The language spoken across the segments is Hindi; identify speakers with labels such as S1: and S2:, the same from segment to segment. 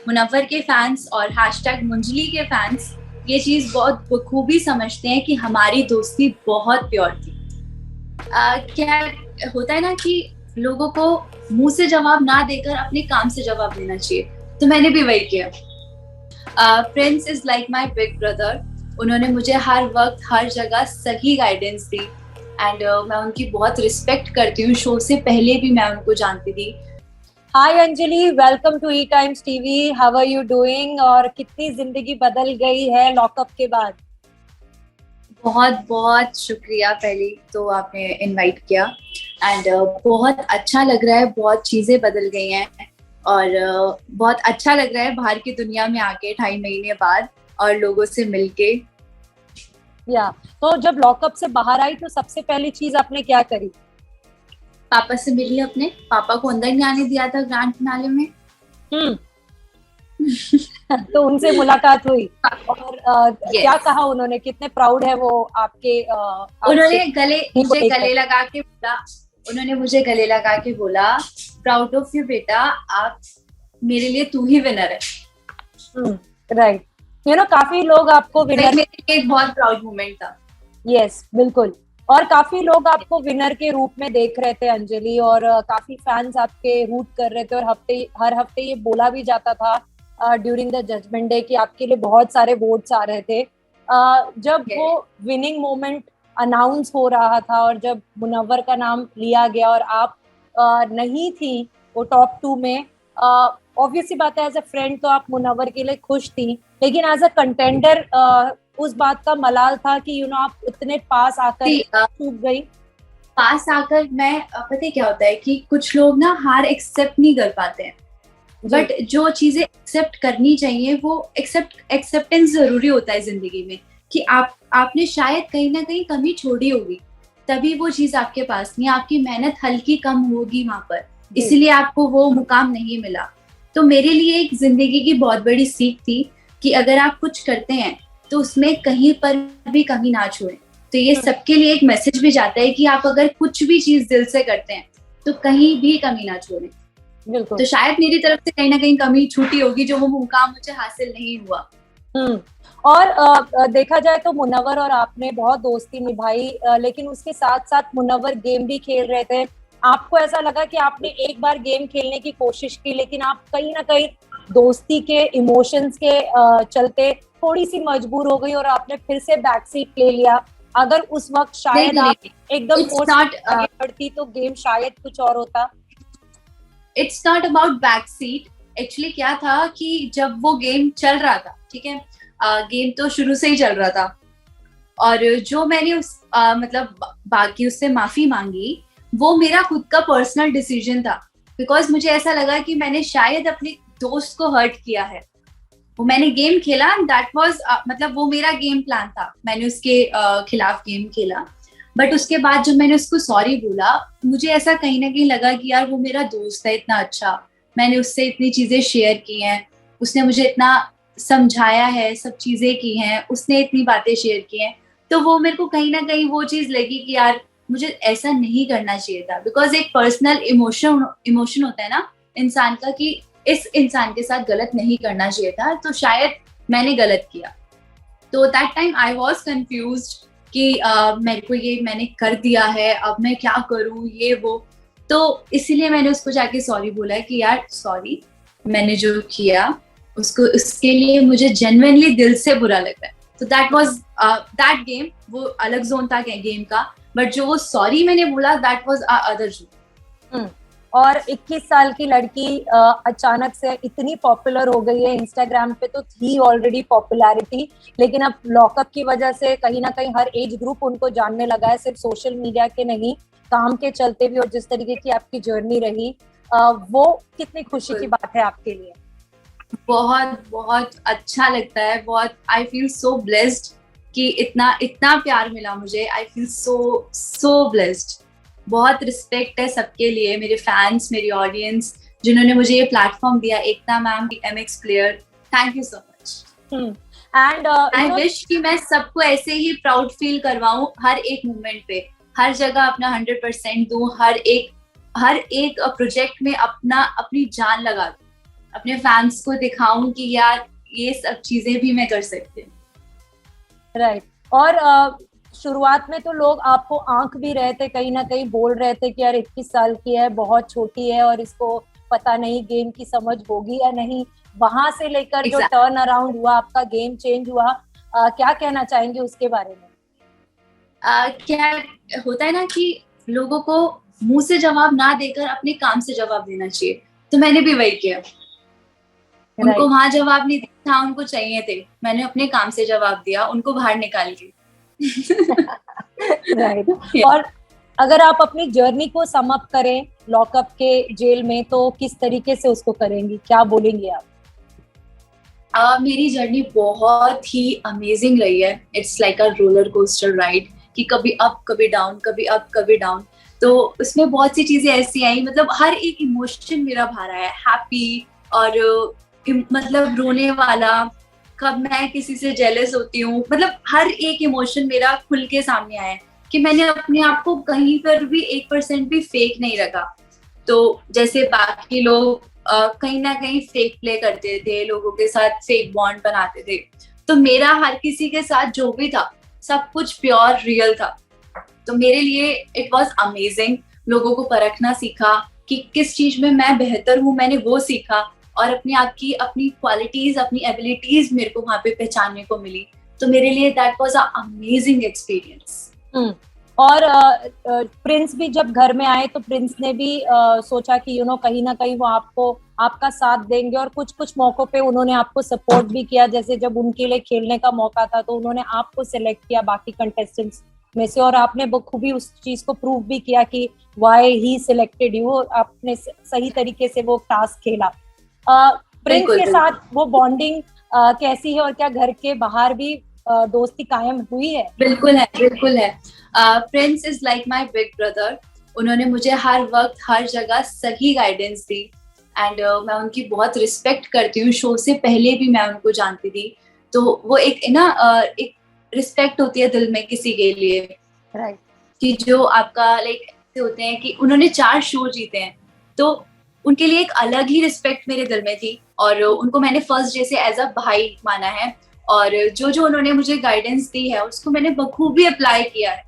S1: मुनव्वर के फैंस और हैशटैग मुंजली के फैंस ये चीज बहुत बखूबी समझते हैं कि हमारी दोस्ती बहुत प्योर थी। क्या होता है ना कि लोगों को मुंह से जवाब ना देकर अपने काम से जवाब देना चाहिए, तो मैंने भी वही किया। Prince is like my big brother. उन्होंने मुझे हर वक्त हर जगह सही गाइडेंस दी एंड मैं उनकी बहुत रिस्पेक्ट करती हूँ। शो से पहले भी मैं उनको जानती थी।
S2: Hi Anjali, welcome to E Times TV. How are you doing? और कितनी जिंदगी बदल गई है लॉकअप के बाद।
S1: बहुत बहुत शुक्रिया पहले तो आपने इनवाइट किया एंड बहुत अच्छा लग रहा है। बहुत चीजें बदल गई हैं और बहुत अच्छा लग रहा है बाहर की दुनिया में आके 2.5 महीने बाद और लोगों से मिलके।
S2: तो जब लॉकअप से बाहर आई तो सबसे पहली चीज आपने क्या करी?
S1: पापा से मिली। अपने पापा को अंदर नहीं आने दिया था ग्रैंड फिनाले में।
S2: तो उनसे मुलाकात हुई और
S1: yes.
S2: क्या कहा उन्होंने? कितने प्राउड है वो आपके?
S1: उन्होंने मुझे गले लगा के बोला। उन्होंने मुझे गले लगा के बोला, प्राउड ऑफ यू बेटा, आप मेरे लिए तू ही विनर है।
S2: राइट। काफी लोग आपको विनर,
S1: मेरे लिए एक बहुत प्राउड मोमेंट था।
S2: यस, बिल्कुल। और काफी लोग आपको विनर के रूप में देख रहे थे अंजलि, और काफी फैंस आपके रूट कर रहे थे, और हर हफ्ते ये बोला भी जाता था ड्यूरिंग द जजमेंट डे कि आपके लिए बहुत सारे वोट्स आ रहे थे। जब वो विनिंग मोमेंट अनाउंस हो रहा था और जब मुनव्वर का नाम लिया गया और आप नहीं थी वो टॉप 2 में, ऑब्वियसली बात है, एज अ फ्रेंड तो आप मुनव्वर के लिए खुश थी, लेकिन एज अ कंटेंडर उस बात का मलाल था कि आप इतने पास आकर चूक गई।
S1: पास आकर मैं, पता क्या होता है कि कुछ लोग ना हार एक्सेप्ट नहीं कर पाते हैं, बट जो चीजें एक्सेप्ट करनी चाहिए वो एक्सेप्टेंस जरूरी होता है जिंदगी में, कि आपने शायद कहीं ना कहीं कमी छोड़ी होगी, तभी वो चीज आपके पास नहीं, आपकी मेहनत हल्की कम होगी वहां पर, इसीलिए आपको वो मुकाम नहीं मिला। तो मेरे लिए एक जिंदगी की बहुत बड़ी सीख थी कि अगर आप कुछ करते हैं तो उसमें कहीं पर भी कमी ना छोड़ें। तो ये सबके लिए एक मैसेज भी जाता है कि आप अगर कुछ भी चीज दिल से करते हैं तो कहीं भी कमी ना छोड़ें।
S2: बिल्कुल।
S1: तो शायद मेरी तरफ से कहीं ना कहीं कमी छूटी होगी, जो वो मुकाम मुझे हासिल नहीं हुआ।
S2: और देखा जाए तो मुनव्वर और आपने बहुत दोस्ती निभाई, लेकिन उसके साथ साथ मुनव्वर गेम भी खेल रहे थे। आपको ऐसा लगा कि आपने एक बार गेम खेलने की कोशिश की, लेकिन आप कहीं ना कहीं दोस्ती के इमोशंस के चलते थोड़ी सी मजबूर हो गई और आपने फिर से बैक सीट ले लिया? अगर उस वक्त शायद आप एकदम आगे बढ़ती तो गेम शायद कुछ और होता।
S1: It's not about back seat. Actually क्या था कि जब वो गेम चल रहा था, ठीक है, गेम तो शुरू से ही चल रहा था, और जो मैंने मतलब बाकी उससे माफी मांगी, वो मेरा खुद का पर्सनल डिसीजन था, बिकॉज मुझे ऐसा लगा कि मैंने शायद अपने दोस्त को हर्ट किया है। वो मैंने गेम खेला, दैट वाज मतलब वो मेरा गेम प्लान था, मैंने उसके खिलाफ गेम खेला, बट उसके बाद जब मैंने उसको सॉरी बोला, मुझे ऐसा कहीं ना कहीं लगा कि यार वो मेरा दोस्त है इतना अच्छा, मैंने उससे इतनी चीजें शेयर की हैं, उसने मुझे इतना समझाया है, सब चीजें की हैं, उसने इतनी बातें शेयर की हैं, तो वो मेरे को कहीं ना कहीं वो चीज लगी कि यार मुझे ऐसा नहीं करना चाहिए था, बिकॉज एक पर्सनल इमोशन होता है ना इंसान का कि इस इंसान के साथ गलत नहीं करना चाहिए था, तो शायद मैंने गलत किया। तो that time I was confused कि मेरे को ये मैंने कर दिया है, अब मैं क्या करूं, ये वो। तो इसीलिए मैंने उसको जाके सॉरी बोला कि यार सॉरी, मैंने जो किया उसको, उसके लिए मुझे जेन्युइनली दिल से बुरा लग रहा है। तो दैट वाज दैट गेम, वो अलग जोन था गेम का, बट जो वो सॉरी मैंने बोला दैट वाज अदर जोन।
S2: और 21 साल की लड़की अचानक से इतनी पॉपुलर हो गई है। इंस्टाग्राम पे तो थी ऑलरेडी पॉपुलैरिटी, लेकिन अब लॉकअप की वजह से कहीं ना कहीं हर एज ग्रुप उनको जानने लगा है, सिर्फ सोशल मीडिया के नहीं, काम के चलते भी। और जिस तरीके की आपकी जर्नी रही, वो कितनी खुशी की बात है आपके लिए।
S1: बहुत बहुत अच्छा लगता है, बहुत, आई फील सो ब्लेस्ड कि इतना इतना प्यार मिला मुझे। I feel so blessed. बहुत रिस्पेक्ट है सबके लिए, मेरे फैंस, मेरी ऑडियंस, जिन्होंने मुझे ये प्लेटफॉर्म दिया। Ekta ma'am, MX player, thank you so much. And I wish कि मैं सबको ऐसे ही प्राउड फील करवाऊं हर एक मोमेंट पे, हर जगह अपना 100% दूं, हर एक प्रोजेक्ट में अपनी जान लगा दूं। अपने फैंस को दिखाऊं कि यार ये सब चीजें भी मैं कर सकती हूँ।
S2: राइट। और शुरुआत में तो लोग आपको आंक भी रहे थे, कहीं ना कहीं बोल रहे थे कि यार 21 साल की है, बहुत छोटी है और इसको पता नहीं गेम की समझ होगी या नहीं। वहां से लेकर जो
S1: Exactly.
S2: टर्न अराउंड हुआ, आपका गेम चेंज हुआ, क्या कहना चाहेंगे उसके बारे में?
S1: क्या होता है ना कि लोगों को मुंह से जवाब ना देकर अपने काम से जवाब देना चाहिए, तो मैंने भी वही किया। उनको वहां जवाब नहीं था, उनको चाहिए थे, मैंने अपने काम से जवाब दिया, उनको बाहर निकाल के।
S2: राइट। और अगर आप अपनी जर्नी को सम अप करें लॉकअप के जेल में, तो किस तरीके से उसको करेंगी, क्या बोलेंगे आप?
S1: मेरी जर्नी बहुत ही अमेजिंग रही है। It's like a roller coaster ride, कि कभी अप कभी डाउन, कभी अप कभी डाउन। तो उसमें बहुत सी चीजें ऐसी आई, मतलब हर एक इमोशन मेरा भरा है, हैप्पी और मतलब रोने वाला, कब मैं किसी से जेलस होती हूँ, मतलब हर एक इमोशन मेरा खुल के सामने आया है कि मैंने अपने आप को कहीं पर भी 1% भी फेक नहीं रखा। तो जैसे बाकी लोग कहीं ना कहीं फेक प्ले करते थे, लोगों के साथ फेक बॉन्ड बनाते थे, तो मेरा हर किसी के साथ जो भी था सब कुछ प्योर रियल था। तो मेरे लिए इट वाज अमेजिंग। लोगों को परखना सीखा कि किस चीज में मैं बेहतर हूँ, मैंने वो सीखा, और अपने आप की अपनी क्वालिटीज, अपनी एबिलिटीज मेरे को वहां पे पहचानने को मिली। तो मेरे लिए that was a amazing experience.
S2: और प्रिंस भी जब घर में आए तो प्रिंस ने भी सोचा कि कहीं ना कहीं वो आपको आपका साथ देंगे, और कुछ कुछ मौकों पे उन्होंने आपको सपोर्ट भी किया। जैसे जब उनके लिए खेलने का मौका था तो उन्होंने आपको सिलेक्ट किया बाकी कंटेस्टेंट्स में से, और आपने बखूबी उस चीज को प्रूव भी किया कि व्हाई ही सिलेक्टेड यू। आपने सही तरीके से वो टास्क खेला। प्रिंस के साथ वो बॉन्डिंग कैसी है, और क्या घर के बाहर भी दोस्ती कायम हुई है?
S1: बिल्कुल है, बिल्कुल है। Prince is like my big brother. उन्होंने मुझे हर वक्त हर जगह सही गाइडेंस दी, एंड मैं उनकी बहुत रिस्पेक्ट करती हूँ। शो से पहले भी मैं उनको जानती थी, तो वो एक ना एक रिस्पेक्ट होती है दिल में किसी के लिए,
S2: राइट,
S1: कि जो आपका लाइक ऐसे होते हैं कि उन्होंने 4 शो जीते हैं, तो उनके लिए एक अलग ही रिस्पेक्ट मेरे दिल में थी, और उनको मैंने फर्स्ट डे से एज अ भाई माना है, और जो जो उन्होंने मुझे गाइडेंस दी है उसको मैंने बखूबी अप्लाई किया है।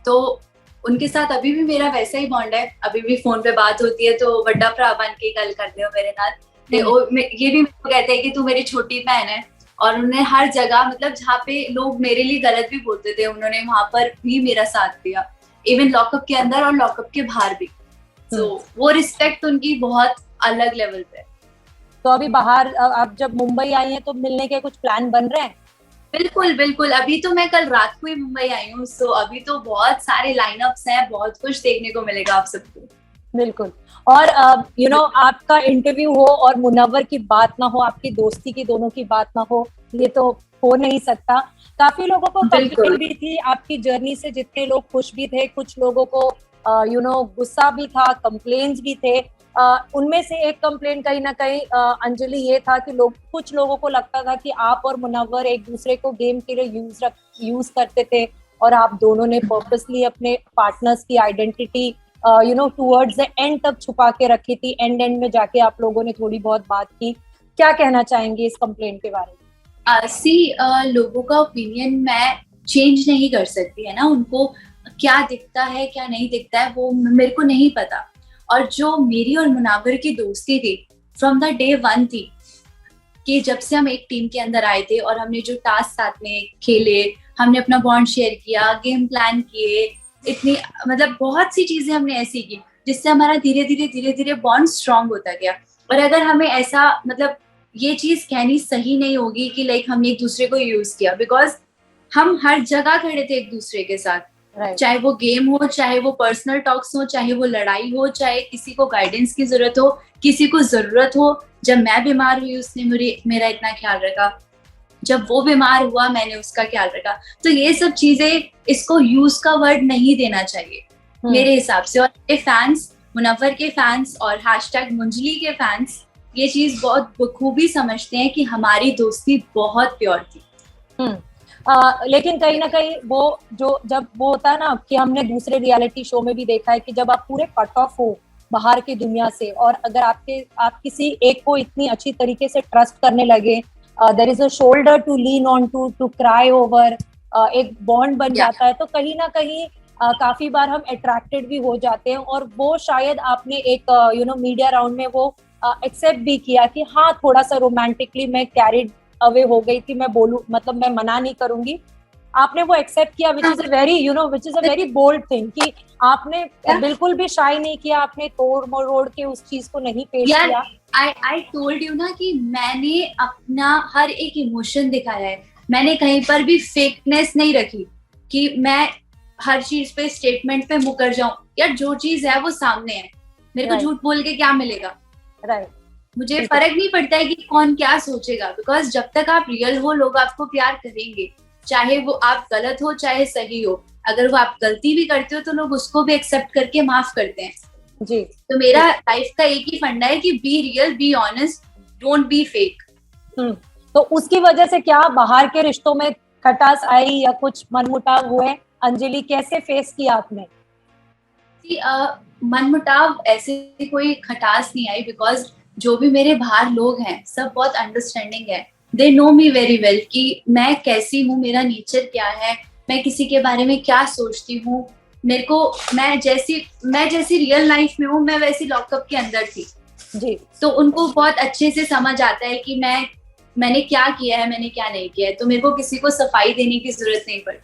S1: तो उनके साथ अभी भी मेरा वैसा ही बॉन्ड है, अभी भी फोन पे बात होती है तो वड्डा भरा बन के गल करते हो मेरे नाल। ये भी कहते हैं कि तू मेरी छोटी बहन है, और उन्होंने हर जगह, मतलब जहाँ पे लोग मेरे लिए गलत भी बोलते थे, उन्होंने वहां पर भी मेरा साथ दिया, इवन लॉकअप के अंदर और लॉकअप के बाहर भी। तो वो रिस्पेक्ट उनकी बहुत अलग लेवल पे।
S2: तो अभी बाहर आप जब मुंबई आई हैं तो मिलने के कुछ प्लान बन रहे हैं?
S1: बिल्कुल बिल्कुल, अभी तो मैं कल रात को ही मुंबई आई हूँ, सो अभी तो बहुत सारे लाइनअप्स हैं, बहुत कुछ देखने को मिलेगा आप सबको।
S2: बिल्कुल। और आपका इंटरव्यू हो और मुनव्वर की बात ना हो, आपकी दोस्ती की दोनों की बात ना हो, ये तो हो नहीं सकता। काफी लोगों को कंप्लेंट भी थी आपकी जर्नी से, जितने लोग खुश भी थे, कुछ लोगों को गुस्सा भी था, कंप्लेन्स भी थे। उनमें से एक कंप्लेंट कहीं ना कहीं अंजलि ये था कि कुछ लोगों को लगता था कि आप और मुनव्वर एक दूसरे को गेम के लिए यूज करते थे, और आप दोनों ने पर्पसली अपने पार्टनर्स की आइडेंटिटी टुवर्ड्स द एंड तक छुपा के रखी थी। एंड में जाके आप लोगों ने थोड़ी बहुत बात की। क्या कहना चाहेंगे इस कंप्लेंट के बारे में?
S1: लोगों का ओपिनियन मैं चेंज नहीं कर सकती है ना, उनको क्या दिखता है क्या नहीं दिखता है वो मेरे को नहीं पता। और जो मेरी और मुनावर की दोस्ती थी फ्रॉम द डे 1 थी, कि जब से हम एक टीम के अंदर आए थे और हमने जो टास्क साथ में खेले, हमने अपना बॉन्ड शेयर किया, गेम प्लान किए, इतनी मतलब बहुत सी चीजें हमने ऐसी की जिससे हमारा धीरे धीरे बॉन्ड स्ट्रांग होता गया। और अगर हमें ऐसा, मतलब ये चीज कहनी सही नहीं होगी कि लाइक हमने एक दूसरे को यूज किया, बिकॉज हम हर जगह खड़े थे एक दूसरे के साथ, चाहे वो गेम हो, चाहे वो पर्सनल टॉक्स हो, चाहे वो लड़ाई हो, चाहे किसी को गाइडेंस की जरूरत हो, किसी को जरूरत हो। जब मैं बीमार हुई उसने मेरा इतना ख्याल रखा, जब वो बीमार हुआ मैंने उसका ख्याल रखा। तो ये सब चीजें, इसको यूज का वर्ड नहीं देना चाहिए मेरे हिसाब से। और ये फैंस, मुनव्वर के फैंस और #मुंजली के फैंस ये चीज बहुत बखूबी समझते हैं कि हमारी दोस्ती बहुत प्योर थी।
S2: लेकिन कहीं ना कहीं वो जो जब वो होता है ना कि हमने दूसरे रियलिटी शो में भी देखा है कि जब आप पूरे कट ऑफ हो बाहर की दुनिया से, और अगर आप किसी एक को इतनी अच्छी तरीके से ट्रस्ट करने लगे, there is a shoulder to lean on, to cry over, एक बॉन्ड बन जाता है, तो कहीं ना कहीं काफी बार हम अट्रैक्टेड भी हो जाते हैं। और वो शायद आपने एक मीडिया राउंड में वो एक्सेप्ट भी किया कि हाँ, थोड़ा सा रोमांटिकली मैं कैरिड अवे हो गई थी, मैं बोलूं, मतलब मैं मना नहीं करूंगी, आपने वो एक्सेप्ट किया, which is a very bold thing, कि आपने बिल्कुल भी शाय नहीं किया, आपने तोड़ मरोड़ के उस चीज को नहीं पेश किया।
S1: आई टोल्ड यू ना कि मैंने अपना हर एक इमोशन दिखाया है, मैंने कहीं पर भी फेकनेस नहीं रखी कि मैं हर चीज पे स्टेटमेंट पे मुकर जाऊं। यार जो चीज है वो सामने है, मेरे को झूठ बोल के क्या मिलेगा? मुझे फर्क नहीं पड़ता है कि कौन क्या सोचेगा, बिकॉज जब तक आप रियल हो लोग आपको प्यार करेंगे, चाहे वो आप गलत हो चाहे सही हो। अगर वो आप गलती भी करते हो तो लोग उसको भी एक्सेप्ट करके माफ करते हैं
S2: जी।
S1: तो मेरा लाइफ का एक ही फंडा है कि be real, be honest, don't be fake.
S2: तो उसकी वजह से क्या बाहर के रिश्तों में खटास आई या कुछ मनमुटाव हुए? अंजलि, कैसे फेस किया आपने?
S1: मनमुटाव ऐसे कोई खटास नहीं आई, बिकॉज जो भी मेरे बाहर लोग हैं सब बहुत अंडरस्टैंडिंग है। They know me very well कि मैं कैसी हूँ, मेरा नेचर क्या है, मैं किसी के बारे में क्या सोचती हूँ। मेरे को मैं जैसी रियल लाइफ में हूँ मैं वैसी लॉकअप के अंदर थी
S2: जी।
S1: तो उनको बहुत अच्छे से समझ आता है कि मैंने क्या किया है, मैंने क्या नहीं किया है, तो मेरे को किसी को सफाई देने की जरूरत नहीं पड़ी।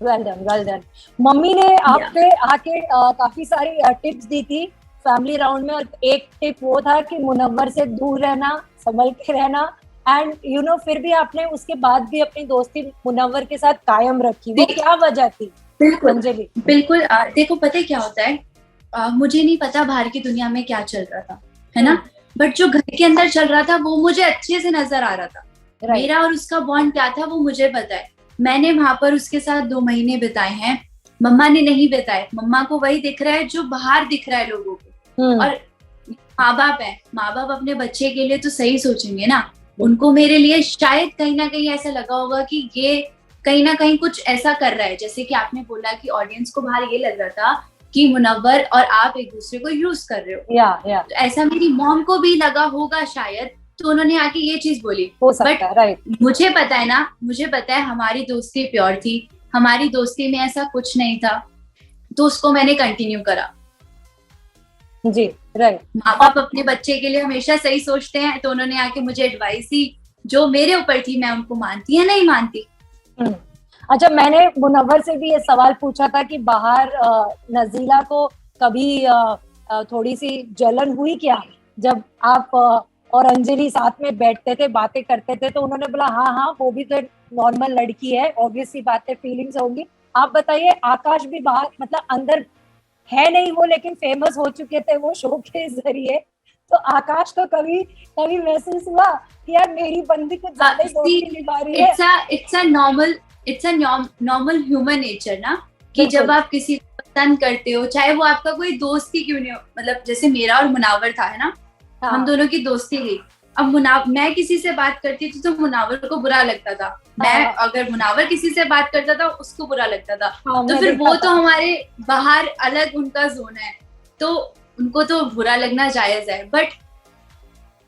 S2: Well done. मम्मी ने आप पे आके काफी सारी टिप्स दी थी फैमिली राउंड में, और एक टिप वो था कि मुनव्वर से दूर रहना, संभल के रहना, एंड फिर भी आपने उसके बाद भी अपनी दोस्ती मुनव्वर के साथ कायम रखी। वो क्या वजह थी?
S1: बिल्कुल देखो पता है क्या होता है, मुझे नहीं पता बाहर की दुनिया में क्या चल रहा था, है ना, बट जो घर के अंदर चल रहा था वो मुझे अच्छे से नजर आ रहा था। मेरा और उसका बॉन्ड क्या था वो मुझे पता है। मैंने वहां पर उसके साथ 2 महीने बिताए हैं, मम्मा ने नहीं बिताए। मम्मा को वही दिख रहा है जो बाहर दिख रहा है लोगों को। और माँ बाप अपने बच्चे के लिए तो सही सोचेंगे ना। उनको मेरे लिए शायद कहीं ना कहीं ऐसा लगा होगा कि ये कहीं ना कहीं कुछ ऐसा कर रहा है, जैसे कि आपने बोला कि ऑडियंस को बाहर ये लग रहा था कि मुनव्वर और आप एक दूसरे को यूज कर रहे हो। तो ऐसा मेरी मॉम को भी लगा होगा शायद, तो उन्होंने आके ये चीज बोली। बट मुझे पता है ना, मुझे पता है हमारी दोस्ती प्योर थी, हमारी दोस्ती में ऐसा कुछ नहीं था, तो उसको मैंने कंटिन्यू करा।
S2: जी, राइट।
S1: माँ बाप अपने बच्चे के लिए हमेशा सही सोचते हैं, तो उन्होंने आके मुझे एडवाइस दी जो मेरे ऊपर थी, मैं उनको मानती या नहीं मानती।
S2: अच्छा, मैंने मुनव्वर से भी ये सवाल पूछा था कि बाहर नजीला को कभी थोड़ी सी जलन हुई क्या जब आप और अंजलि साथ में बैठते थे, बातें करते थे? तो उन्होंने बोला हाँ, वो भी तो नॉर्मल लड़की है, ऑब्वियस सी बात है, फीलिंग्स होंगी। आप बताइए, आकाश भी बाहर, मतलब अंदर है नहीं वो, लेकिन फेमस हो चुके थे वो शो के जरिए, तो आकाश को कभी महसूस हुआ कि यार मेरी बंदी कुछ ज्यादा ही दोस्ती निभा रही है?
S1: It's a normal human nature ना, कि जब आप किसी को पसंद करते हो, चाहे वो आपका कोई दोस्त ही क्यों नहीं हो, मतलब जैसे मेरा और मुनावर था, है ना, हम दोनों की दोस्ती गई। अब मैं किसी से बात करती थी तो मुनावर को बुरा लगता था, मैं अगर मुनावर किसी से बात करता था उसको बुरा लगता था। तो फिर वो तो हमारे बाहर अलग उनका जोन है, तो उनको तो बुरा लगना जायज है, बट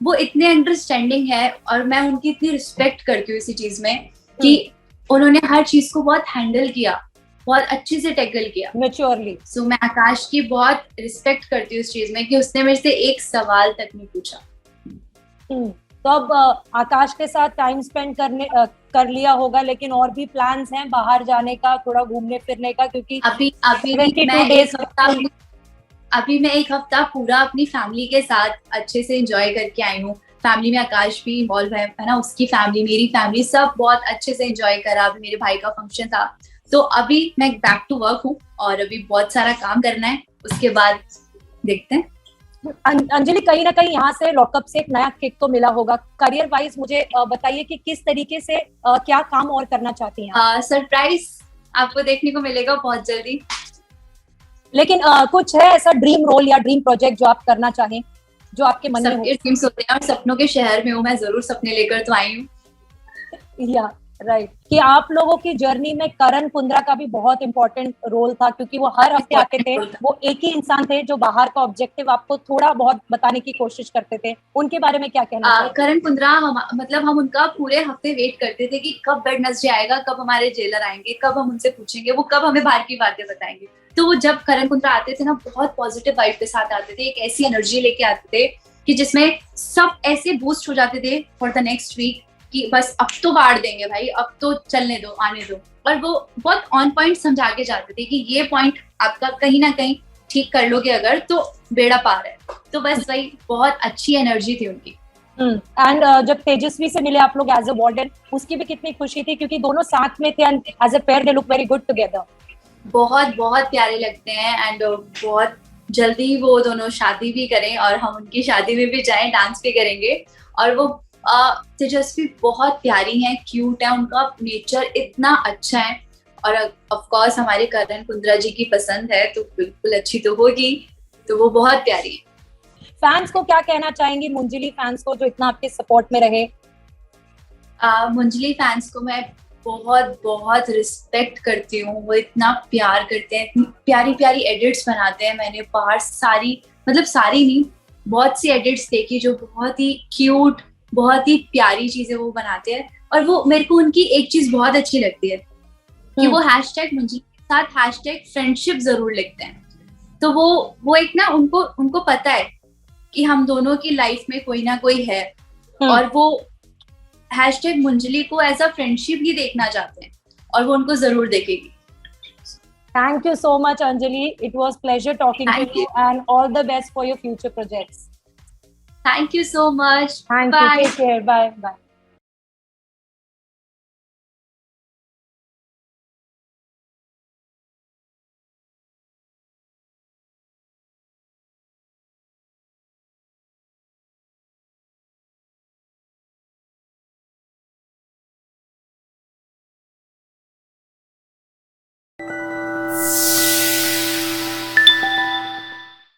S1: वो इतने अंडरस्टैंडिंग है और मैं उनकी इतनी रिस्पेक्ट करती हूँ इसी चीज में कि उन्होंने हर चीज को बहुत हैंडल किया, बहुत अच्छे से टैकल किया, मैच्योरली। सो मैं आकाश की बहुत रिस्पेक्ट करती हूँ इस चीज में कि उसने मेरे से एक सवाल तक नहीं पूछा।
S2: तो अब आकाश के साथ टाइम स्पेंड कर लिया होगा, लेकिन और भी प्लान्स हैं बाहर जाने का, थोड़ा घूमने फिरने का? क्योंकि
S1: अभी मैं एक हफ्ता पूरा अपनी फैमिली के साथ अच्छे से एंजॉय करके आई हूँ। फैमिली में आकाश भी इन्वॉल्व है ना, उसकी फैमिली, मेरी फैमिली, सब बहुत अच्छे से एंजॉय करा। अभी मेरे भाई का फंक्शन था, तो अभी मैं बैक टू वर्क हूँ और अभी बहुत सारा काम करना है, उसके बाद देखते हैं।
S2: अंजलि, कहीं ना कहीं यहाँ से लॉकअप से एक नया किक तो मिला होगा करियर वाइज। मुझे बताइए कि किस तरीके से क्या काम और करना चाहती हैं?
S1: सरप्राइज आपको देखने को मिलेगा बहुत जल्दी।
S2: लेकिन कुछ है ऐसा ड्रीम रोल या ड्रीम प्रोजेक्ट जो आप करना चाहें, जो आपके मन में हो?
S1: ड्रीम्स होते हैं और सपनों के शहर में हूँ मैं, जरूर सपने लेकर तो आई हूँ।
S2: या राइट कि आप लोगों की जर्नी में करण कुंद्रा का भी बहुत इंपॉर्टेंट रोल था, क्योंकि वो हर हफ्ते आते थे, वो एक ही इंसान थे जो बाहर का ऑब्जेक्टिव आपको थोड़ा बहुत बताने की कोशिश करते थे। उनके बारे में क्या कहना चाहिए?
S1: करण कुंद्रा मतलब हम उनका पूरे हफ्ते वेट करते थे कि कब वेडनेसडे आएगा, कब हमारे जेलर आएंगे, कब हम उनसे पूछेंगे, वो कब हमें बाहर की बातें बताएंगे। तो वो जब करण कुंद्रा आते थे ना, बहुत पॉजिटिव वाइब के साथ आते थे, एक ऐसी एनर्जी लेके आते थे कि जिसमें सब ऐसे बूस्ट हो जाते थे फॉर द नेक्स्ट वीक कि बस अब तो बाढ़ देंगे भाई, अब तो चलने दो, आने दो। और वो बहुत ऑन पॉइंट समझा के जाते थे कि ये पॉइंट आपका कहीं ना कहीं ठीक कर लोगे अगर तो बेड़ा पार है। तो बस वही बहुत अच्छी एनर्जी थी उनकी।
S2: एंड जब तेजस्वी से मिले आप लोग एज अ वार्डन, उसकी भी कितनी खुशी थी, क्योंकि दोनों साथ में थे and as a pair they look very good together.
S1: बहुत बहुत प्यारे लगते हैं एंड बहुत जल्दी वो दोनों शादी भी करें और हम उनकी शादी में भी जाएं, डांस भी करेंगे। और वो तेजस्वी बहुत प्यारी हैं, क्यूट है, उनका नेचर इतना अच्छा है। और ऑफ कोर्स हमारे करण कुंद्रा जी की पसंद है तो बिल्कुल अच्छी तो होगी। तो वो बहुत प्यारी है।
S2: फैंस को क्या कहना चाहेंगी, मुंजली फैंस को जो इतना आपके सपोर्ट में रहे?
S1: मुंजली फैंस को मैं बहुत बहुत रिस्पेक्ट करती हूँ। वो इतना प्यार करते हैं, इतनी प्यारी प्यारी एडिट्स बनाते हैं। मैंने बाहर सारी, मतलब सारी नहीं, बहुत सी एडिट्स देखी जो बहुत ही क्यूट, बहुत ही प्यारी चीजें वो बनाते हैं। और वो मेरे को उनकी एक चीज बहुत अच्छी लगती है कि वो हैशटैग मुंजली के साथ हैशटैग फ्रेंडशिप जरूर लिखते हैं। तो वो एक ना, उनको पता है कि हम दोनों की लाइफ में कोई ना कोई है और वो हैशटैग मुंजली को एज अ फ्रेंडशिप ही देखना चाहते हैं और वो उनको जरूर देखेगी।
S2: Thank you so much, Anjali. It was pleasure talking to you and all the best for your future projects.
S1: Thank you so much.
S2: Thank you. Take care. Bye. Bye.